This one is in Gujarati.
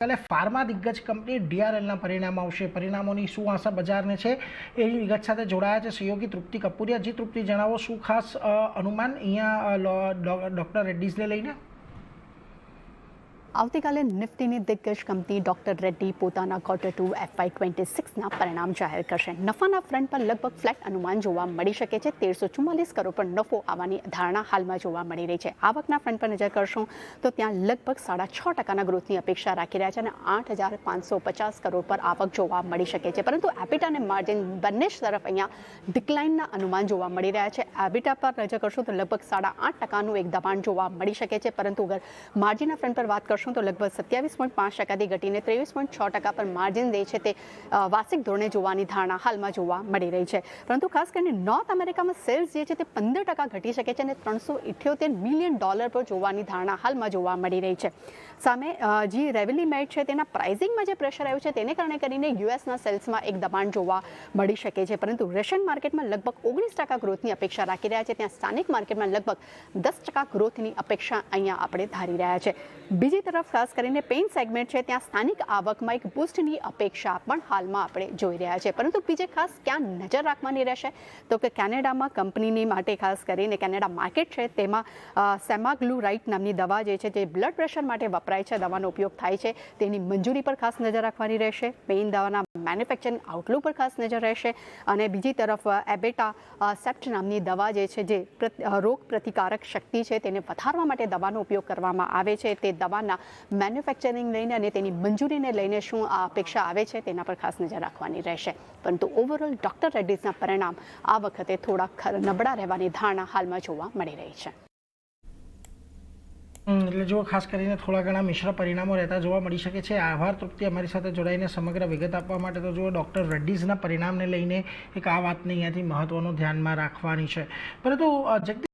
કાલે ફાર્મા દિગ્ગજ કંપની ડીઆરએલના પરિણામ આવશે. પરિણામોની શું આશા બજારને છે એ વિગત સાથે જોડાયા છે સહયોગી તૃપ્તિ કપૂરિયા. જી તૃપ્તિ, જણાવો શું ખાસ અનુમાન અહીંયા ડૉક્ટર રેડ્ડીઝને લઈને? આવતીકાલે નિફ્ટીની દિગ્ગજ કંપની ડોક્ટર રેડ્ડી પોતાના Q2 FY26ના પરિણામ જાહેર કરશે. નફાના ફ્રન્ટ પર લગભગ ફ્લેટ અનુમાન જોવા મળી શકે છે. 1344 કરોડ પર નફો આવવાની ધારણા હાલમાં જોવા મળી રહી છે. આવકના ફ્રન્ટ પર નજર કરશું તો ત્યાં લગભગ 6.5% ગ્રોથની અપેક્ષા રાખી રહ્યા છે અને 8,550 કરોડ પર આવક જોવા મળી શકે છે. પરંતુ એબિટા અને માર્જિન બંને તરફ અહીંયા ડિક્લાઇનના અનુમાન જોવા મળી રહ્યા છે. એબિટા પર નજર કરશું તો લગભગ 8.5% એક દબાણ જોવા મળી શકે છે. પરંતુ અગર માર્જિનના ફ્રન્ટ પર વાત કરશું તો લગભગ 27.5%થી ઘટીને 23.6% પર માર્જિન દે છે તે વાર્ષિક ધોરણે જોવાની ધારણા હાલમાં જોવા મળી રહી છે. પરંતુ ખાસ કરીને નોર્થ અમેરિકામાં સેલ્સ જે છે તે 15% ઘટી શકે છે અને $378 મિલિયન પર જોવાની ધારણા હાલમાં જોવા મળી રહી છે. સામે જે રેવલીમેડ છે તેના પ્રાઇઝિંગમાં જે પ્રેશર આવ્યું છે તેને કારણે કરીને યુએસના સેલ્સમાં એક દબાણ જોવા મળી શકે છે. પરંતુ રશિયન માર્કેટમાં લગભગ 19% ગ્રોથની અપેક્ષા રાખી રહ્યા છે. ત્યાં સ્થાનિક માર્કેટમાં લગભગ 10% ગ્રોથની અપેક્ષા અહીંયા આપણે ધારી રહ્યા છે. બીજી તરફ ખાસ કરીને પેઇન્ટ સેગમેન્ટ છે ત્યાં સ્થાનિક આવકમાં એક બૂસ્ટની અપેક્ષા પણ હાલમાં આપણે જોઈ રહ્યા છે. પરંતુ બીજે ખાસ ક્યાં નજર રાખવાની રહેશે તો કે કેનેડામાં કંપનીની માટે ખાસ કરીને કેનેડા માર્કેટ છે તેમાં સેમાગ્લુરાઇટ નામની દવા જે છે તે બ્લડ પ્રેશર માટે વપરાય છે, દવાનો ઉપયોગ થાય છે, તેની મંજૂરી પર ખાસ નજર રાખવાની રહેશે. પેઇન દવાના મેન્યુફેક્ચરિંગ આઉટલુક પર ખાસ નજર રહેશે. અને બીજી તરફ એબેટા સેપ્ટ નામની દવા જે છે જે રોગ પ્રતિકારક શક્તિ છે તેને વધારવા માટે દવાનો ઉપયોગ કરવામાં આવે છે તે દવાના મેન્યુફેક્ચરિંગ લઈને અને તેની મંજૂરીને લઈને શું અપેક્ષા આવે છે તેના પર ખાસ નજર રાખવાની રહેશે. પરંતુ ઓવરઓલ ડોક્ટર રેડ્ડીઝના પરિણામ આ વખતે થોડા નબળા રહેવાની ધારણા હાલમાં જોવા મળી રહી છે. એટલે જો ખાસ કરીને થોડા ઘણા મિશ્ર પરિણામો રહેતા જોવા મળી શકે છે. આભાર તૃપ્તિ, અમારી સાથે જોડાઈને સમગ્ર વિગત આપવા માટે. તો જુઓ, ડૉક્ટર રેડ્ડીઝના પરિણામને લઈને એક આ વાતને અહીંયાથી મહત્વનું ધ્યાનમાં રાખવાની છે. પરંતુ જગદીશ